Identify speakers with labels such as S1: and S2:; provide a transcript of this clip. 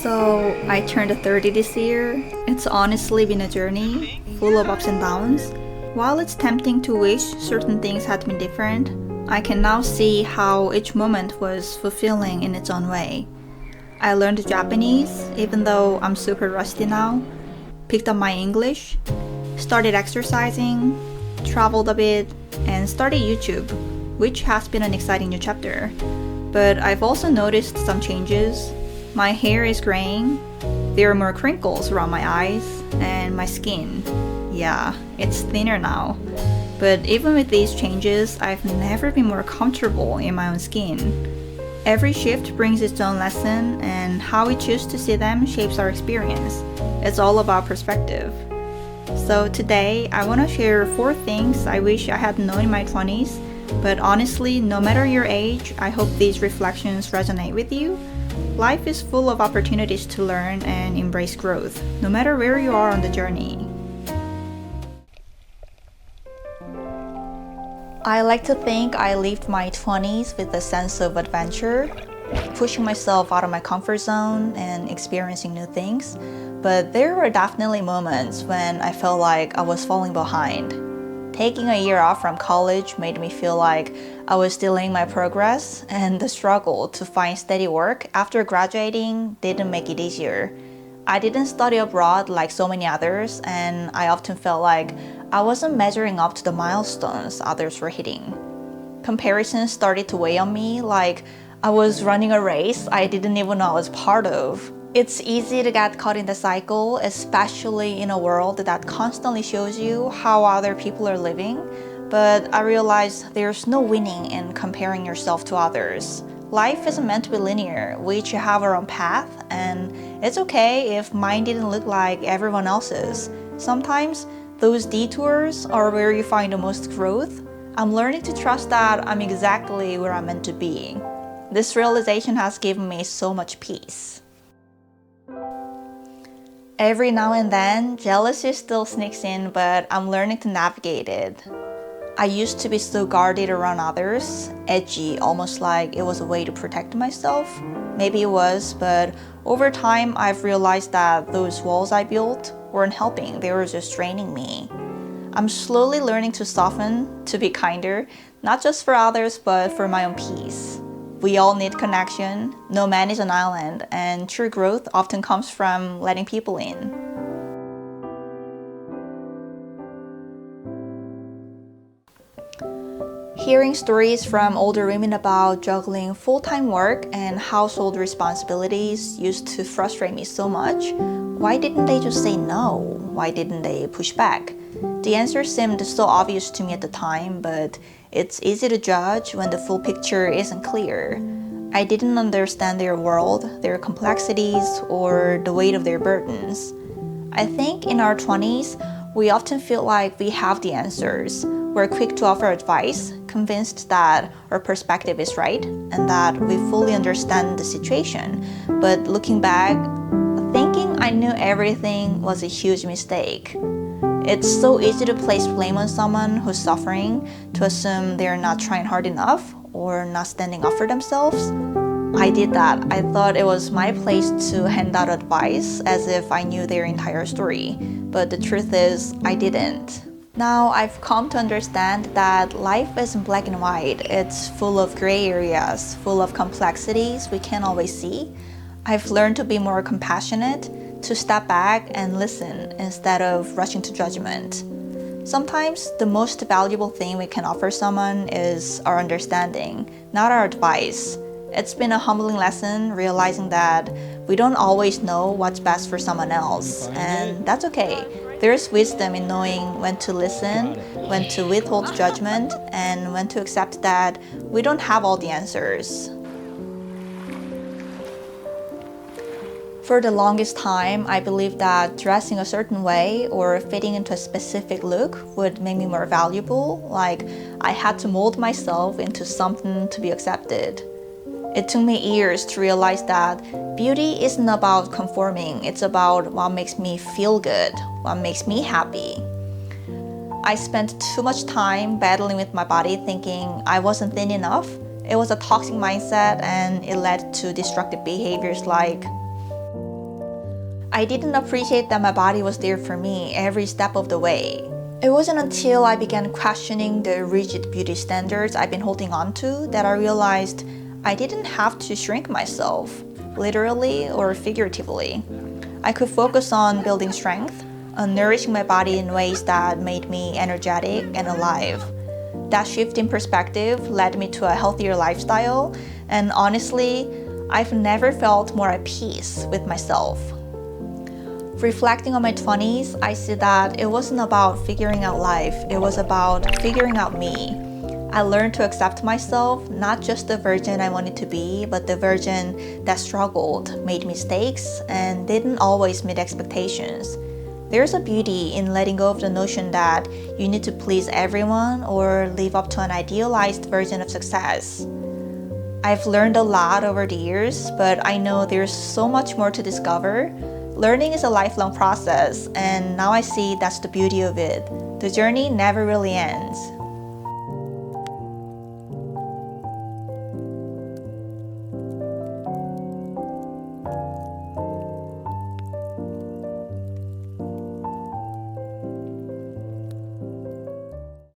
S1: So, I turned 30 this year. It's honestly been a journey, full of ups and downs. While it's tempting to wish certain things had been different, I can now see how each moment was fulfilling in its own way. I learned Japanese, even though I'm super rusty now, picked up my English, started exercising, traveled a bit, and started YouTube, which has been an exciting new chapter. But I've also noticed some changes. My hair is graying, there are more crinkles around my eyes, and my skin, yeah, it's thinner now. But even with these changes, I've never been more comfortable in my own skin. Every shift brings its own lesson, and how we choose to see them shapes our experience. It's all about perspective. So today, I want to share 4 things I wish I had known in my 20s, but honestly, no matter your age, I hope these reflections resonate with you. Life is full of opportunities to learn and embrace growth, no matter where you are on the journey. I like to think I lived my 20s with a sense of adventure, pushing myself out of my comfort zone and experiencing new things. But there were definitely moments when I felt like I was falling behind. Taking a year off from college made me feel like I was delaying my progress, and the struggle to find steady work after graduating didn't make it easier. I didn't study abroad like so many others, and I often felt like I wasn't measuring up to the milestones others were hitting. Comparisons started to weigh on me, like I was running a race I didn't even know I was part of. It's easy to get caught in the cycle, especially in a world that constantly shows you how other people are living. But I realized there's no winning in comparing yourself to others. Life isn't meant to be linear. We each have our own path, and it's okay if mine didn't look like everyone else's. Sometimes those detours are where you find the most growth. I'm learning to trust that I'm exactly where I'm meant to be. This realization has given me so much peace. Every now and then, jealousy still sneaks in, but I'm learning to navigate it. I used to be so guarded around others, edgy, almost like it was a way to protect myself. Maybe it was, but over time I've realized that those walls I built weren't helping, they were just draining me. I'm slowly learning to soften, to be kinder, not just for others, but for my own peace. We all need connection. No man is an island, and true growth often comes from letting people in. Hearing stories from older women about juggling full-time work and household responsibilities used to frustrate me so much. Why didn't they just say no? Why didn't they push back? The answer seemed so obvious to me at the time, but it's easy to judge when the full picture isn't clear. I didn't understand their world, their complexities, or the weight of their burdens. I think in our 20s, we often feel like we have the answers. We're quick to offer advice, convinced that our perspective is right and that we fully understand the situation. But looking back, thinking I knew everything was a huge mistake. It's so easy to place blame on someone who's suffering, to assume they're not trying hard enough or not standing up for themselves. I did that. I thought it was my place to hand out advice as if I knew their entire story. But the truth is, I didn't. Now I've come to understand that life isn't black and white. It's full of gray areas, full of complexities we can't always see. I've learned to be more compassionate, to step back and listen instead of rushing to judgment. Sometimes the most valuable thing we can offer someone is our understanding, not our advice. It's been a humbling lesson realizing that we don't always know what's best for someone else, and that's okay. There's wisdom in knowing when to listen, when to withhold judgment, and when to accept that we don't have all the answers. For the longest time, I believed that dressing a certain way or fitting into a specific look would make me more valuable, like I had to mold myself into something to be accepted. It took me years to realize that beauty isn't about conforming, it's about what makes me feel good, what makes me happy. I spent too much time battling with my body thinking I wasn't thin enough. It was a toxic mindset and it led to destructive behaviors like I didn't appreciate that my body was there for me every step of the way. It wasn't until I began questioning the rigid beauty standards I've been holding on to that I realized I didn't have to shrink myself, literally or figuratively. I could focus on building strength, on nourishing my body in ways that made me energetic and alive. That shift in perspective led me to a healthier lifestyle, and honestly, I've never felt more at peace with myself. Reflecting on my 20s, I see that it wasn't about figuring out life, it was about figuring out me. I learned to accept myself, not just the version I wanted to be, but the version that struggled, made mistakes, and didn't always meet expectations. There's a beauty in letting go of the notion that you need to please everyone or live up to an idealized version of success. I've learned a lot over the years, but I know there's so much more to discover. Learning is a lifelong process, and now I see that's the beauty of it. The journey never really ends.